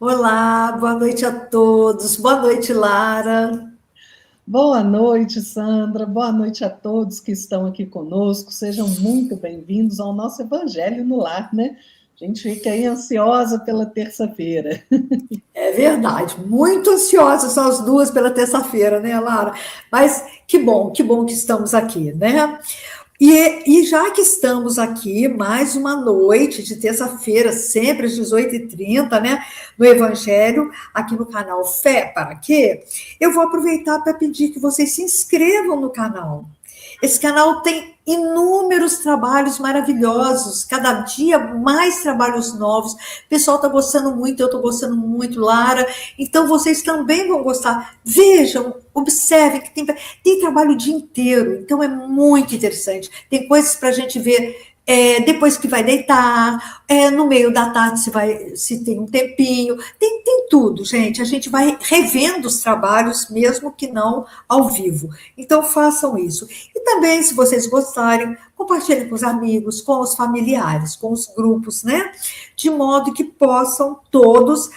Olá, boa noite a todos. Boa noite, Lara. Boa noite, Sandra. Boa noite a todos que estão aqui conosco. Sejam muito bem-vindos ao nosso Evangelho no Lar, né? A gente fica aí ansiosa pela terça-feira. É verdade, muito ansiosas são as duas pela terça-feira, né, Lara? Mas que bom que estamos aqui, né? E já que estamos aqui, mais uma noite de terça-feira, sempre às 18h30, né, no Evangelho, aqui no canal Fé para Quê? Eu vou aproveitar para pedir que vocês se inscrevam no canal. Esse canal tem inúmeros trabalhos maravilhosos, cada dia mais trabalhos novos. O pessoal está gostando muito, eu estou gostando muito, Lara. Então vocês também vão gostar. Vejam, observem que tem trabalho o dia inteiro, então é muito interessante. Tem coisas para a gente ver depois que vai deitar, no meio da tarde se tem um tempinho, tem tudo, gente. A gente vai revendo os trabalhos, mesmo que não ao vivo. Então façam isso. E também, se vocês gostarem, compartilhem com os amigos, com os familiares, com os grupos, né? De modo que possam todos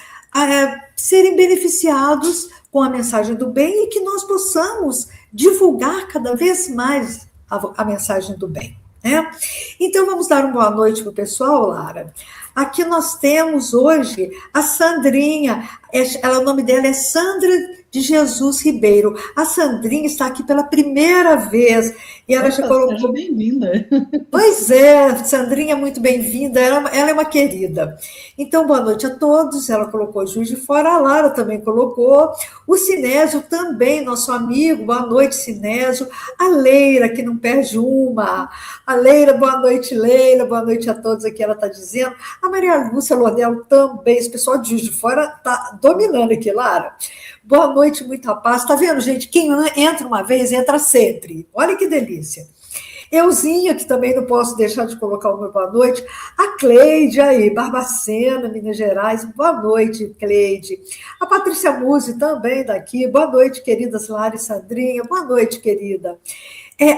serem beneficiados com a mensagem do bem e que nós possamos divulgar cada vez mais a mensagem do bem. Né? Então, vamos dar uma boa noite para o pessoal, Lara. Aqui nós temos hoje a Sandrinha, o nome dela é Sandra de Jesus Ribeiro. A Sandrinha está aqui pela primeira vez e ela já Opa, seja colocou. bem-vinda. Pois é, Sandrinha, muito bem-vinda, ela é uma querida. Então, boa noite a todos, ela colocou Juiz de Fora, a Lara também colocou, o Sinésio também, nosso amigo, boa noite, Sinésio, a Leira, que não perde uma, a Leira, boa noite, Leila, boa noite a todos aqui, ela está dizendo, a Maria Lúcia Lordelo também, esse pessoal de Juiz de Fora está dominando aqui, Lara. Boa noite, muita paz, está vendo, gente, quem entra uma vez, entra sempre, olha que delícia. Euzinha, que também não posso deixar de colocar o meu boa noite. A Cleide aí, Barbacena, Minas Gerais. Boa noite, Cleide. A Patrícia Musi também daqui. Boa noite, queridas Lara e Sandrinha. Boa noite, querida.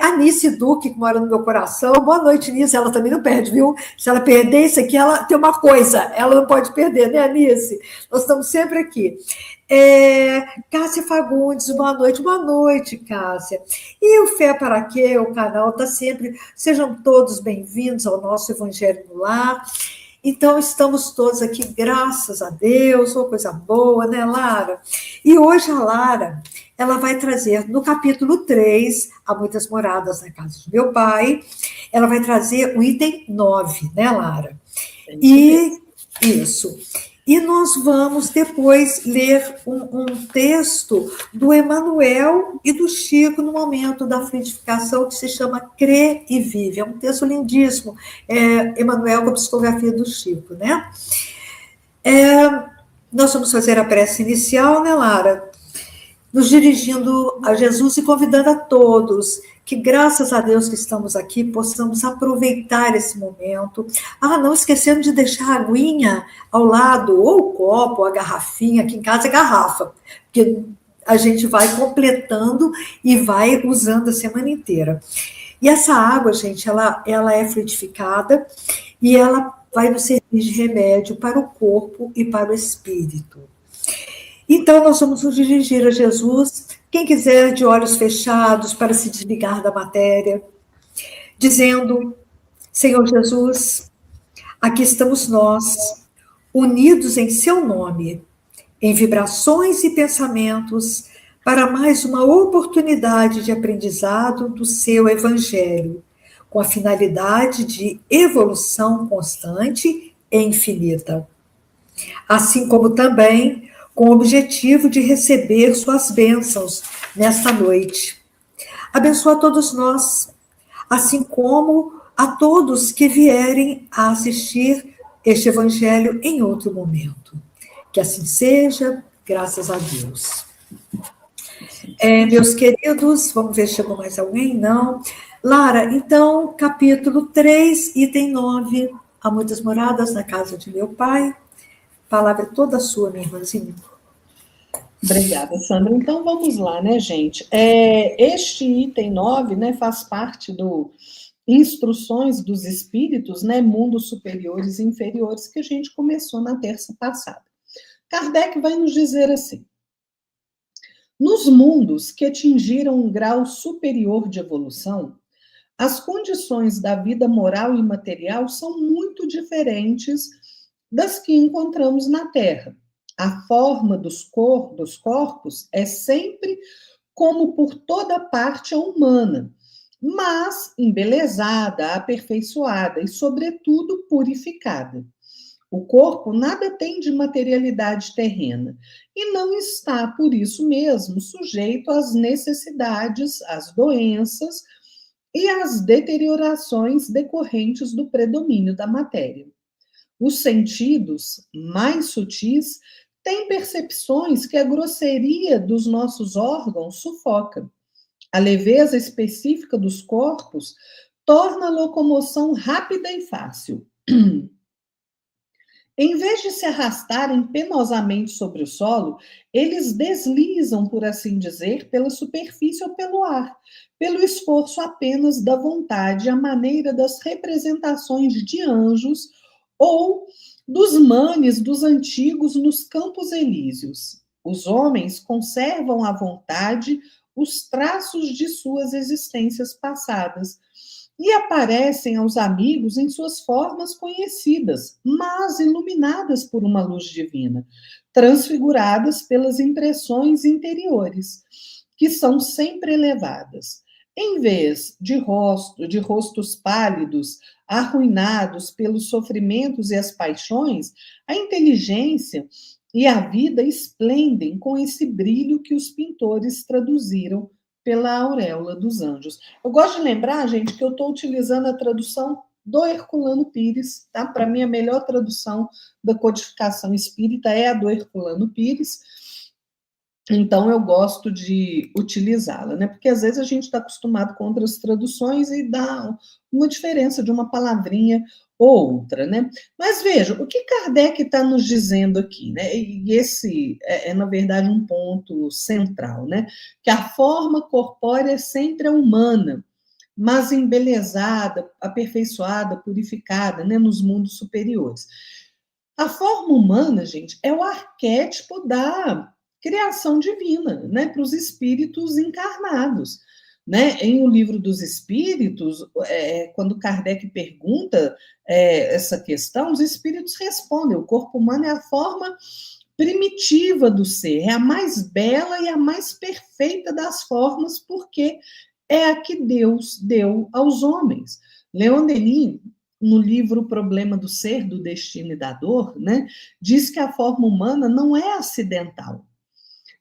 A Nice Duque, que mora no meu coração. Boa noite, Nice. Ela também não perde, viu? Se ela perder isso aqui, ela tem uma coisa. Ela não pode perder, né, Nice? Nós estamos sempre aqui. Cássia Fagundes, boa noite, Cássia. E o Fé para Quê, o canal está sempre. Sejam todos bem-vindos ao nosso Evangelho no Lar. Então, estamos todos aqui, graças a Deus, uma coisa boa, né, Lara? E hoje a Lara, ela vai trazer, no capítulo 3, Há Muitas Moradas na Casa de Meu Pai, ela vai trazer o item 9, né, Lara? E isso. E nós vamos depois ler um texto do Emanuel e do Chico no momento da frutificação, que se chama Crê e Vive. É um texto lindíssimo. Emanuel com a psicografia do Chico, né? Nós vamos fazer a prece inicial, né, Lara? Nos dirigindo a Jesus e convidando a todos que, graças a Deus que estamos aqui, possamos aproveitar esse momento. Não esquecendo de deixar a aguinha ao lado, ou o copo, ou a garrafinha, aqui em casa é garrafa, porque a gente vai completando e vai usando a semana inteira. E essa água, gente, ela é frutificada e ela vai nos servir de remédio para o corpo e para o espírito. Então, nós vamos nos dirigir a Jesus, quem quiser, de olhos fechados, para se desligar da matéria, dizendo: Senhor Jesus, aqui estamos nós, unidos em seu nome, em vibrações e pensamentos, para mais uma oportunidade de aprendizado do seu Evangelho, com a finalidade de evolução constante e infinita. Assim como também com o objetivo de receber suas bênçãos nesta noite. Abençoa a todos nós, assim como a todos que vierem a assistir este Evangelho em outro momento. Que assim seja, graças a Deus. Meus queridos, vamos ver se chegou mais alguém? Não. Lara, então, capítulo 3, item 9. Há muitas moradas na casa de meu pai. A palavra é toda sua, minha irmãzinha. Obrigada, Sandra. Então, vamos lá, né, gente? Este item 9, né, faz parte do Instruções dos Espíritos, né, mundos superiores e inferiores, que a gente começou na terça passada. Kardec vai nos dizer assim: nos mundos que atingiram um grau superior de evolução, as condições da vida moral e material são muito diferentes das que encontramos na Terra. A forma dos corpos é sempre, como por toda parte, a humana, mas embelezada, aperfeiçoada e, sobretudo, purificada. O corpo nada tem de materialidade terrena e não está, por isso mesmo, sujeito às necessidades, às doenças e às deteriorações decorrentes do predomínio da matéria. Os sentidos mais sutis têm percepções que a grosseria dos nossos órgãos sufoca. A leveza específica dos corpos torna a locomoção rápida e fácil. Em vez de se arrastarem penosamente sobre o solo, eles deslizam, por assim dizer, pela superfície ou pelo ar, pelo esforço apenas da vontade, à maneira das representações de anjos ou dos manes dos antigos nos campos elíseos. Os homens conservam à vontade os traços de suas existências passadas e aparecem aos amigos em suas formas conhecidas, mas iluminadas por uma luz divina, transfiguradas pelas impressões interiores, que são sempre elevadas. Em vez de rostos pálidos, arruinados pelos sofrimentos e as paixões, a inteligência e a vida esplendem com esse brilho que os pintores traduziram pela auréola dos anjos. Eu gosto de lembrar, gente, que eu estou utilizando a tradução do Herculano Pires, tá? Para mim, a melhor tradução da codificação espírita é a do Herculano Pires. Então, eu gosto de utilizá-la, né? Porque às vezes a gente está acostumado com outras traduções e dá uma diferença de uma palavrinha ou outra, né? Mas veja, o que Kardec está nos dizendo aqui, né? E esse na verdade, um ponto central, né? Que a forma corpórea sempre é humana, mas embelezada, aperfeiçoada, purificada, né? Nos mundos superiores. A forma humana, gente, é o arquétipo da criação divina, né, para os espíritos encarnados. Né? Em O Livro dos Espíritos, quando Kardec pergunta essa questão, os espíritos respondem: o corpo humano é a forma primitiva do ser, é a mais bela e a mais perfeita das formas, porque é a que Deus deu aos homens. Leon Denis, no livro O Problema do Ser, do Destino e da Dor, né, diz que a forma humana não é acidental.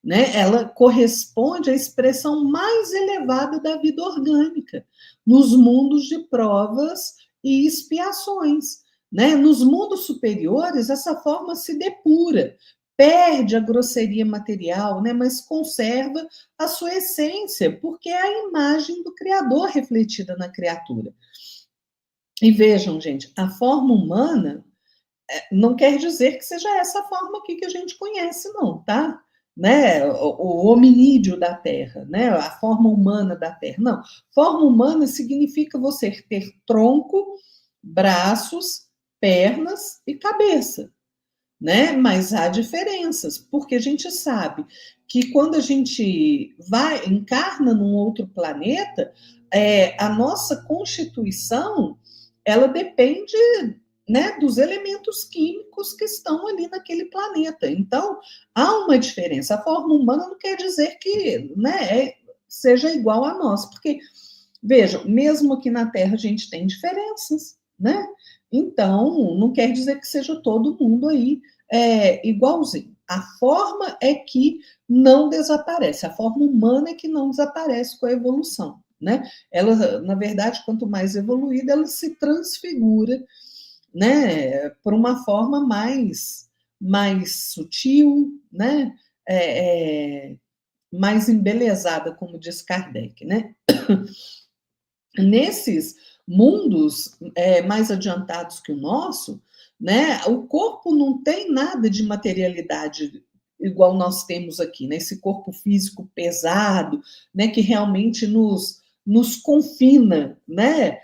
Né? Ela corresponde à expressão mais elevada da vida orgânica, nos mundos de provas e expiações. Né? Nos mundos superiores, essa forma se depura, perde a grosseria material, né? Mas conserva a sua essência, porque é a imagem do Criador refletida na criatura. E vejam, gente, a forma humana não quer dizer que seja essa forma aqui que a gente conhece, não, tá? Né? O hominídeo da Terra, né? A forma humana da Terra. Não, forma humana significa você ter tronco, braços, pernas e cabeça, né? Mas há diferenças, porque a gente sabe que quando a gente encarna num outro planeta, a nossa constituição ela depende, né, dos elementos químicos que estão ali naquele planeta. Então, há uma diferença. A forma humana não quer dizer que, né, seja igual a nós, porque, vejam, mesmo aqui na Terra a gente tem diferenças, né? Então, não quer dizer que seja todo mundo aí igualzinho. A forma é que não desaparece, a forma humana é que não desaparece com a evolução, né? Ela, na verdade, quanto mais evoluída, ela se transfigura, né, por uma forma mais sutil, né, mais embelezada, como diz Kardec, né? Nesses mundos mais adiantados que o nosso, né, o corpo não tem nada de materialidade igual nós temos aqui, né? Esse corpo físico pesado, né, que realmente nos confina, né?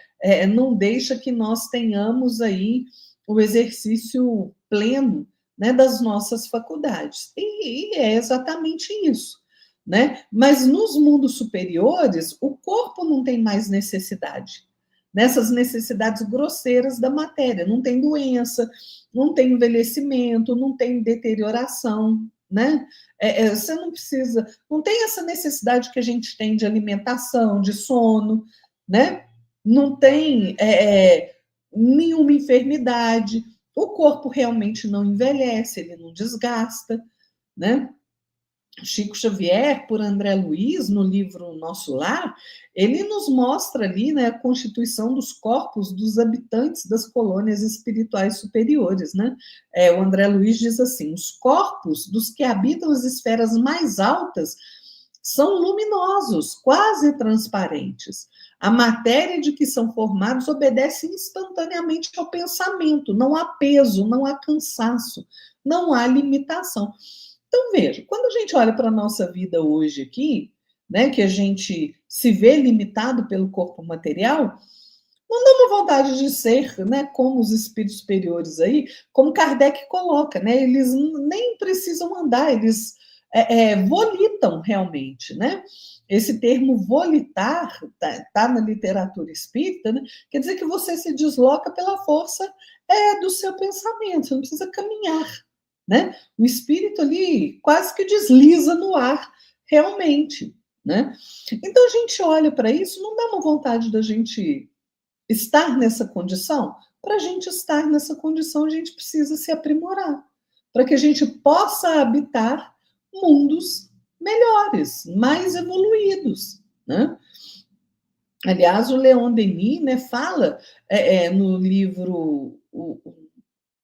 Não deixa que nós tenhamos aí o exercício pleno, né, das nossas faculdades. E é exatamente isso, né? Mas nos mundos superiores, o corpo não tem mais necessidade, nessas necessidades grosseiras da matéria, não tem doença, não tem envelhecimento, não tem deterioração, né? Você não precisa, não tem essa necessidade que a gente tem de alimentação, de sono, né? Não tem nenhuma enfermidade, o corpo realmente não envelhece, ele não desgasta, né? Chico Xavier, por André Luiz, no livro Nosso Lar, ele nos mostra ali, né, a constituição dos corpos dos habitantes das colônias espirituais superiores, né? O André Luiz diz assim: os corpos dos que habitam as esferas mais altas são luminosos, quase transparentes. A matéria de que são formados obedece instantaneamente ao pensamento, não há peso, não há cansaço, não há limitação. Então, veja, quando a gente olha para a nossa vida hoje aqui, né, que a gente se vê limitado pelo corpo material, não dá uma vontade de ser, né, como os espíritos superiores aí, como Kardec coloca, né, eles nem precisam andar, eles volitam realmente, né? Esse termo volitar tá na literatura espírita, né? Quer dizer que você se desloca pela força do seu pensamento, você não precisa caminhar, né? O espírito ali quase que desliza no ar, realmente, né? Então a gente olha para isso, não dá uma vontade da gente estar nessa condição? Para a gente estar nessa condição, a gente precisa se aprimorar, para que a gente possa habitar mundos melhores, mais evoluídos, né? Aliás, o Leon Denis, né, fala no livro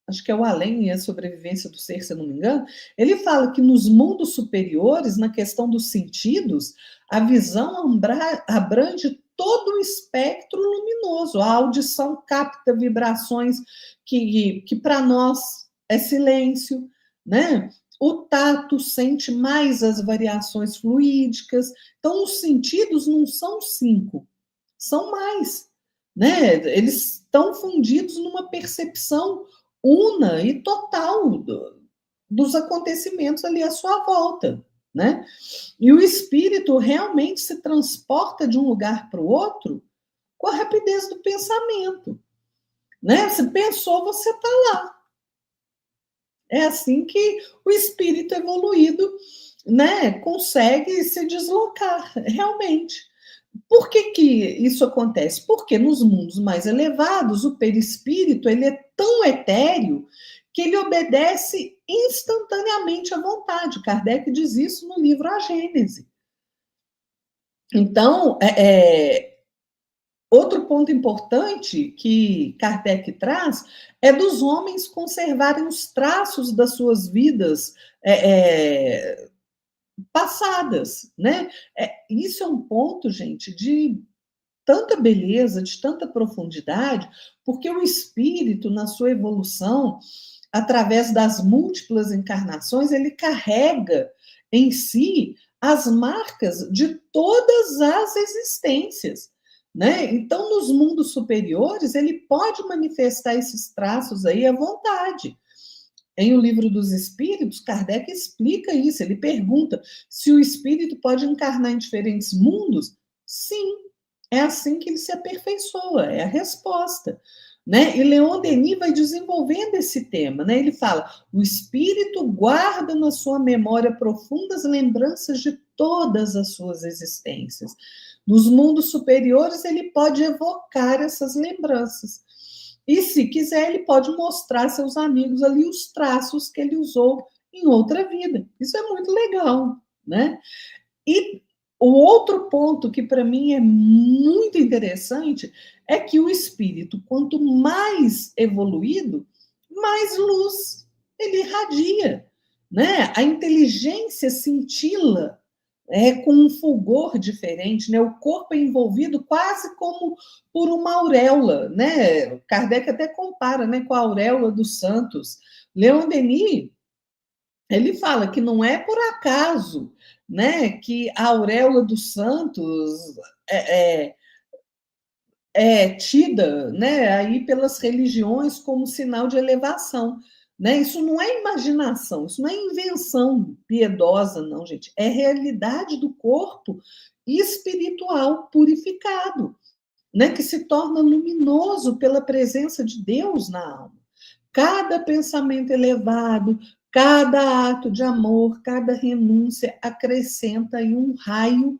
acho que é o Além e a Sobrevivência do Ser, se eu não me engano, ele fala que nos mundos superiores, na questão dos sentidos, a visão abrange todo o espectro luminoso. A audição capta vibrações que para nós é silêncio, né? O tato sente mais as variações fluídicas. Então, os sentidos não são 5, são mais, né? Eles estão fundidos numa percepção una e total dos acontecimentos ali à sua volta, né? E o espírito realmente se transporta de um lugar para o outro com a rapidez do pensamento, né? Você pensou, você está lá. É assim que o espírito evoluído, né, consegue se deslocar, realmente. Por que isso acontece? Porque nos mundos mais elevados, o perispírito ele é tão etéreo que ele obedece instantaneamente à vontade. Kardec diz isso no livro A Gênese. Então, outro ponto importante que Kardec traz é dos homens conservarem os traços das suas vidas passadas, né? Isso é um ponto, gente, de tanta beleza, de tanta profundidade, porque o espírito, na sua evolução, através das múltiplas encarnações, ele carrega em si as marcas de todas as existências, né? Então, nos mundos superiores, ele pode manifestar esses traços aí à vontade. Em O Livro dos Espíritos, Kardec explica isso. Ele pergunta se o espírito pode encarnar em diferentes mundos. Sim, é assim que ele se aperfeiçoa, é a resposta, né? E Leon Denis vai desenvolvendo esse tema, né? Ele fala: o espírito guarda na sua memória profundas lembranças de todas as suas existências. Nos mundos superiores, ele pode evocar essas lembranças. E, se quiser, ele pode mostrar a seus amigos ali os traços que ele usou em outra vida. Isso é muito legal, né? E o outro ponto que para mim é muito interessante é que o espírito, quanto mais evoluído, mais luz ele irradia, né? A inteligência cintila com um fulgor diferente, né? O corpo é envolvido quase como por uma auréola, né? Kardec até compara, né, com a auréola dos santos. Leon Denis, ele fala que não é por acaso, né, que a auréola dos santos é tida, né, aí pelas religiões como sinal de elevação. né? Isso não é imaginação, isso não é invenção piedosa, não, gente. É realidade do corpo espiritual purificado, né? Que se torna luminoso pela presença de Deus na alma. Cada pensamento elevado, cada ato de amor, cada renúncia acrescenta aí um raio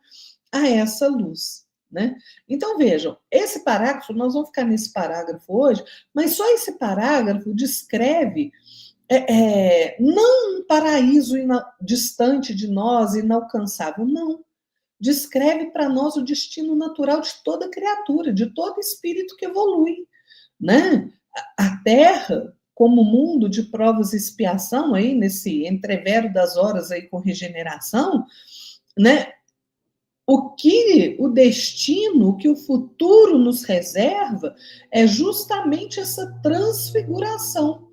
a essa luz. Né? Então, vejam, esse parágrafo, nós vamos ficar nesse parágrafo hoje, mas só esse parágrafo descreve não um paraíso distante de nós, inalcançável, não. Descreve para nós o destino natural de toda criatura, de todo espírito que evolui. Né? A Terra, como mundo de provas e expiação, aí, nesse entrevero das horas aí com regeneração, né? O destino, o que o futuro nos reserva é justamente essa transfiguração,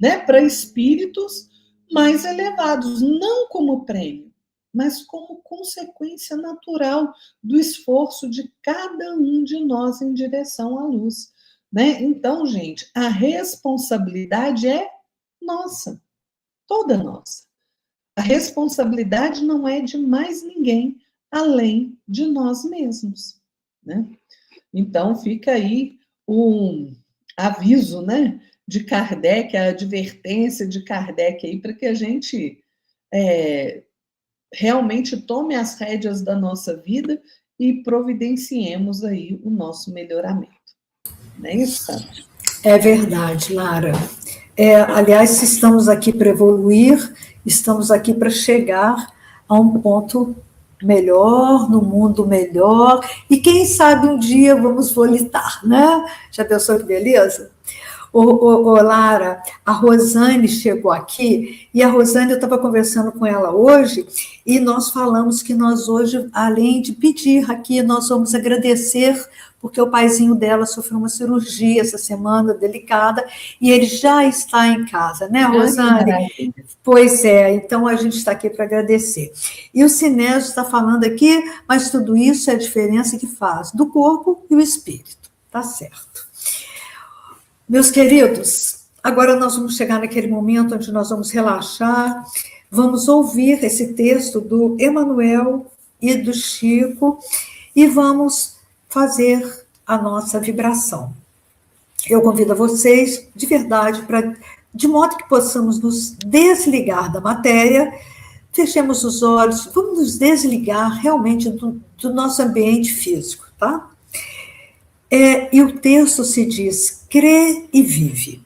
né, para espíritos mais elevados, não como prêmio, mas como consequência natural do esforço de cada um de nós em direção à luz. Né? Então, gente, a responsabilidade é nossa, toda nossa. A responsabilidade não é de mais ninguém além de nós mesmos. Né? Então, fica aí um aviso, né, de Kardec, a advertência de Kardec aí, para que a gente realmente tome as rédeas da nossa vida e providenciemos aí o nosso melhoramento. Não é isso, Sandra? É verdade, Lara. Aliás, estamos aqui para evoluir, estamos aqui para chegar a um ponto melhor, no mundo melhor, e quem sabe um dia vamos volitar, né? Já pensou que beleza? Lara, a Rosane chegou aqui, e a Rosane, eu estava conversando com ela hoje, e nós falamos que nós hoje, além de pedir aqui, nós vamos agradecer, porque o paizinho dela sofreu uma cirurgia essa semana, delicada, e ele já está em casa, né, Rosane? Pois é, então a gente está aqui para agradecer. E o Sinésio está falando aqui, mas tudo isso é a diferença que faz do corpo e o espírito, tá certo. Meus queridos, agora nós vamos chegar naquele momento onde nós vamos relaxar, vamos ouvir esse texto do Emanuel e do Chico e vamos fazer a nossa vibração. Eu convido a vocês, de verdade, de modo que possamos nos desligar da matéria, fechemos os olhos, vamos nos desligar realmente do nosso ambiente físico, tá? E o texto se diz, crê e vive.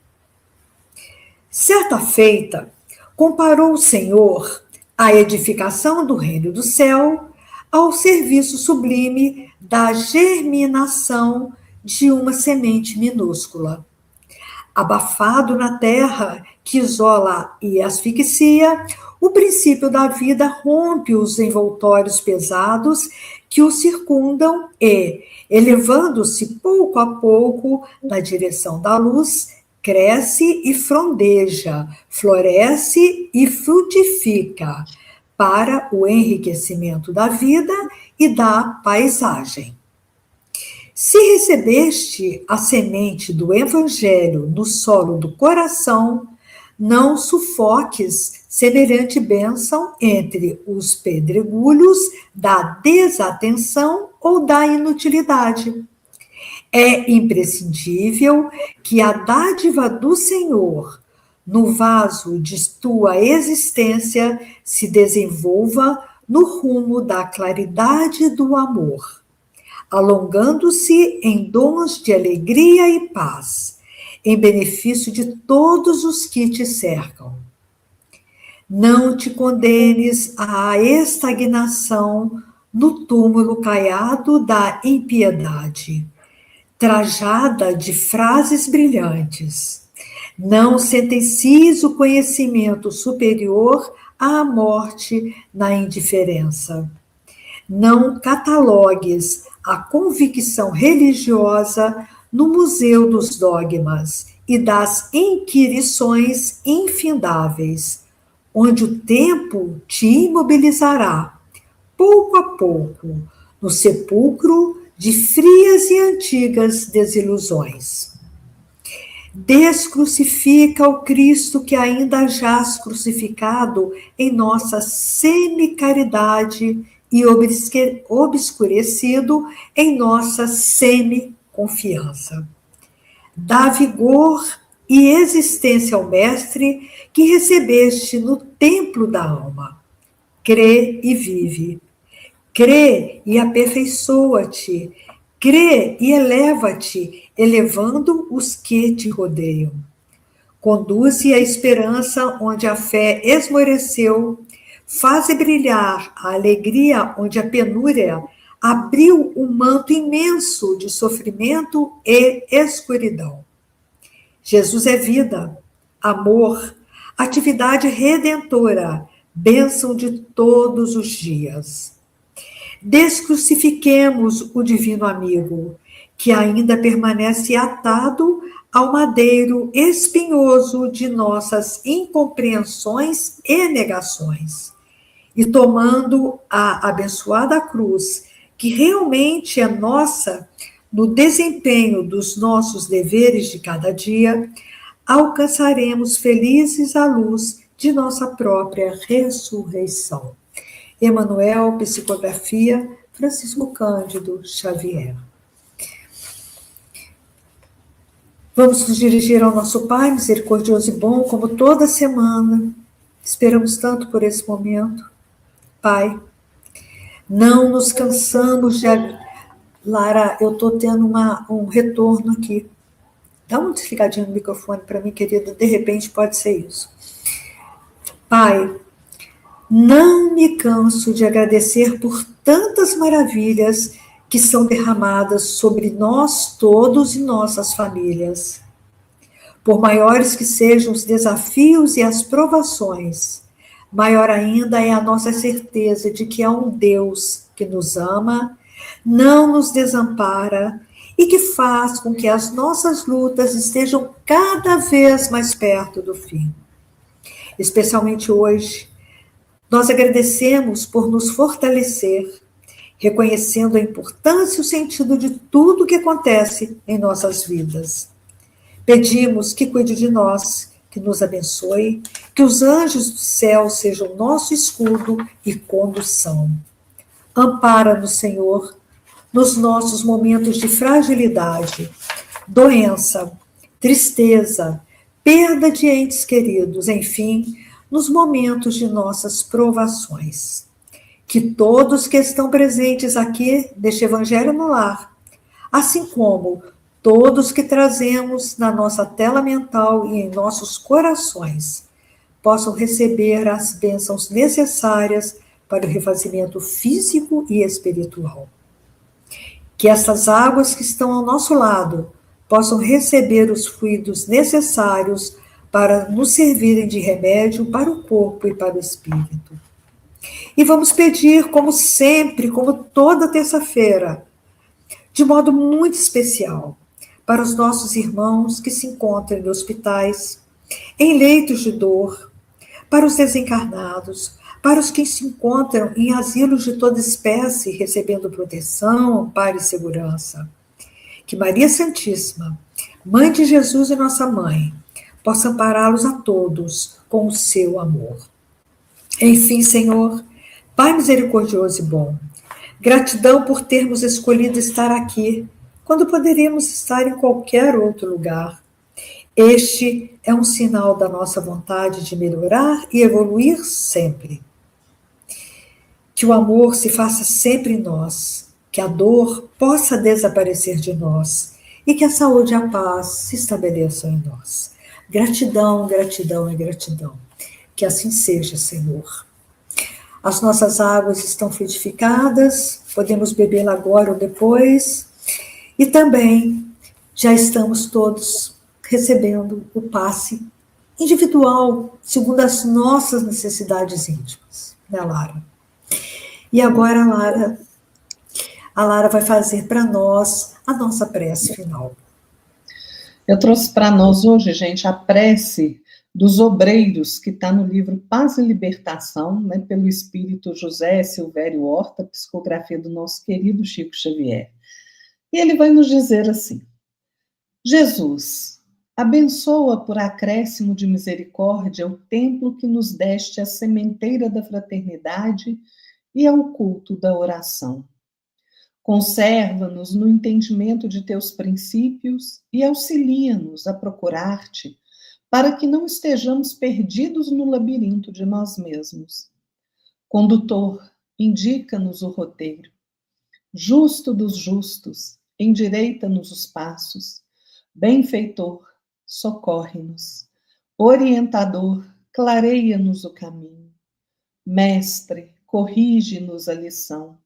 Certa feita, comparou o Senhor a edificação do reino do céu ao serviço sublime da germinação de uma semente minúscula. Abafado na terra que isola e asfixia, o princípio da vida rompe os envoltórios pesados que o circundam e, elevando-se pouco a pouco na direção da luz, cresce e frondeja, floresce e frutifica para o enriquecimento da vida e da paisagem. Se recebeste a semente do Evangelho no solo do coração, não sufoques semelhante bênção entre os pedregulhos da desatenção ou da inutilidade. É imprescindível que a dádiva do Senhor, no vaso de tua existência, se desenvolva no rumo da claridade do amor, alongando-se em dons de alegria e paz, em benefício de todos os que te cercam. Não te condenes à estagnação no túmulo caiado da impiedade, trajada de frases brilhantes. Não sentencies o conhecimento superior à morte na indiferença. Não catalogues a convicção religiosa no museu dos dogmas e das inquirições infindáveis, onde o tempo te imobilizará, pouco a pouco, no sepulcro de frias e antigas desilusões. Descrucifica o Cristo que ainda jaz crucificado em nossa semi-caridade e obscurecido em nossa semi-confiança. Dá vigor e existência ao Mestre que recebeste no templo da alma. Crê e vive. Crê e aperfeiçoa-te. Crê e eleva-te, elevando os que te rodeiam. Conduze a esperança onde a fé esmoreceu, faze brilhar a alegria onde a penúria abriu um manto imenso de sofrimento e escuridão. Jesus é vida, amor, atividade redentora, bênção de todos os dias. Descrucifiquemos o divino amigo, que ainda permanece atado ao madeiro espinhoso de nossas incompreensões e negações. E tomando a abençoada cruz, que realmente é nossa, no desempenho dos nossos deveres de cada dia, alcançaremos felizes a luz de nossa própria ressurreição. Emmanuel, Psicografia, Francisco Cândido Xavier. Vamos nos dirigir ao nosso Pai, misericordioso e bom, como toda semana. Esperamos tanto por esse momento. Pai, não nos cansamos de... Lara, eu estou tendo um retorno aqui. Dá uma desligadinha no microfone para mim, querida. De repente pode ser isso. Pai, não me canso de agradecer por tantas maravilhas que são derramadas sobre nós todos e nossas famílias. Por maiores que sejam os desafios e as provações, maior ainda é a nossa certeza de que há um Deus que nos ama, não nos desampara e que faz com que as nossas lutas estejam cada vez mais perto do fim. Especialmente hoje, nós agradecemos por nos fortalecer, reconhecendo a importância e o sentido de tudo que acontece em nossas vidas. Pedimos que cuide de nós, que nos abençoe, que os anjos do céu sejam nosso escudo e condução. Ampara-nos, Senhor, nos nossos momentos de fragilidade, doença, tristeza, perda de entes queridos, enfim, nos momentos de nossas provações. Que todos que estão presentes aqui neste Evangelho no Lar, assim como todos que trazemos na nossa tela mental e em nossos corações, possam receber as bênçãos necessárias para o refazimento físico e espiritual. Que essas águas que estão ao nosso lado possam receber os fluidos necessários para nos servirem de remédio para o corpo e para o espírito. E vamos pedir, como sempre, como toda terça-feira, de modo muito especial, para os nossos irmãos que se encontram em hospitais, em leitos de dor, para os desencarnados, para os que se encontram em asilos de toda espécie, recebendo proteção, amparo e segurança. Que Maria Santíssima, Mãe de Jesus e nossa Mãe, possa ampará-los a todos com o seu amor. Enfim, Senhor, Pai misericordioso e bom, gratidão por termos escolhido estar aqui, quando poderíamos estar em qualquer outro lugar. Este é um sinal da nossa vontade de melhorar e evoluir sempre. Que o amor se faça sempre em nós, que a dor possa desaparecer de nós e que a saúde e a paz se estabeleçam em nós. Gratidão, gratidão e gratidão. Que assim seja, Senhor. As nossas águas estão fluidificadas, podemos bebê-la agora ou depois. E também já estamos todos recebendo o passe individual, segundo as nossas necessidades íntimas, né, Lara? E agora a Lara vai fazer para nós a nossa prece final. Eu trouxe para nós hoje, gente, a prece dos obreiros, que está no livro Paz e Libertação, né, pelo espírito José Silvério Horta, psicografia do nosso querido Chico Xavier. E ele vai nos dizer assim: Jesus, Abençoa por acréscimo de misericórdia o templo que nos deste a sementeira da fraternidade e ao culto da oração. Conserva-nos no entendimento de teus princípios e auxilia-nos a procurar-te, para que não estejamos perdidos no labirinto de nós mesmos. Condutor, indica-nos o roteiro. Justo dos justos, endireita-nos os passos. Benfeitor, socorre-nos. Orientador, clareia-nos o caminho. Mestre, corrige-nos a lição.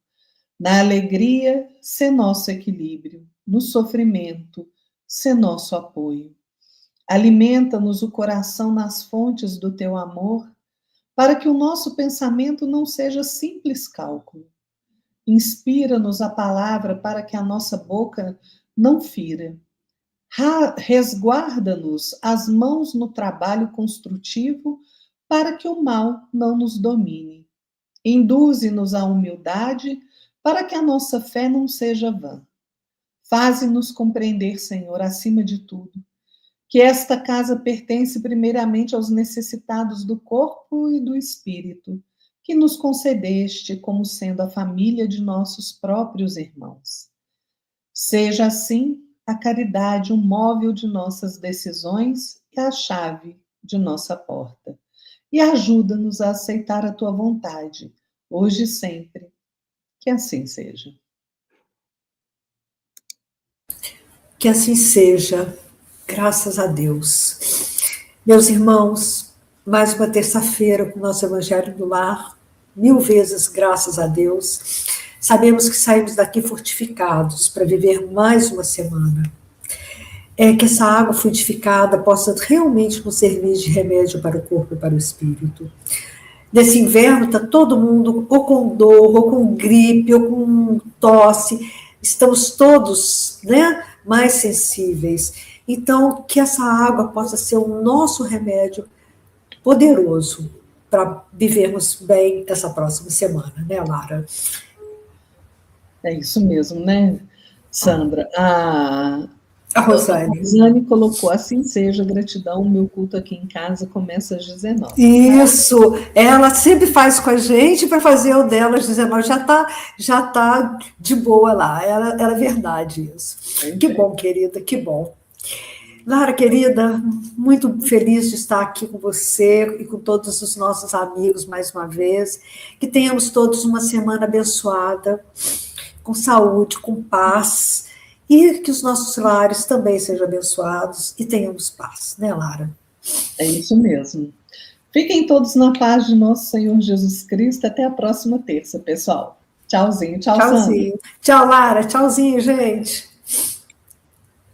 Na alegria, sê nosso equilíbrio. No sofrimento, sê nosso apoio. Alimenta-nos o coração nas fontes do teu amor, para que o nosso pensamento não seja simples cálculo. Inspira-nos a palavra para que a nossa boca não fira. Resguarda-nos as mãos no trabalho construtivo, para que o mal não nos domine. Induze-nos à humildade, para que a nossa fé não seja vã. Faze-nos compreender, Senhor, acima de tudo, que esta casa pertence primeiramente aos necessitados do corpo e do espírito, que nos concedeste como sendo a família de nossos próprios irmãos. Seja assim a caridade o móvel de nossas decisões e a chave de nossa porta. E ajuda-nos a aceitar a tua vontade, hoje e sempre. Que assim seja. Que assim seja, graças a Deus. Meus irmãos, mais uma terça-feira com o nosso Evangelho do Lar, 1000 vezes graças a Deus. Sabemos que saímos daqui fortificados para viver mais uma semana. Que essa água frutificada possa realmente nos servir de remédio para o corpo e para o espírito. Nesse inverno está todo mundo ou com dor, ou com gripe, ou com tosse. Estamos todos, né, mais sensíveis. Então, que essa água possa ser o nosso remédio poderoso para vivermos bem essa próxima semana, né, Lara? É isso mesmo, né, Sandra? A Rosane. Rosane colocou, assim seja, gratidão, o meu culto aqui em casa começa às 19. Isso, ela sempre faz com a gente para fazer o dela às 19, já tá de boa lá, é verdade isso. Que bom, querida, que bom. Lara, querida, muito feliz de estar aqui com você e com todos os nossos amigos mais uma vez, que tenhamos todos uma semana abençoada, com saúde, com paz, e que os nossos lares também sejam abençoados e tenhamos paz, né, Lara? É isso mesmo. Fiquem todos na paz de nosso Senhor Jesus Cristo. Até a próxima terça, pessoal. Tchauzinho, tchau, tchauzinho. Sandra. Tchau, Lara. Tchauzinho, gente.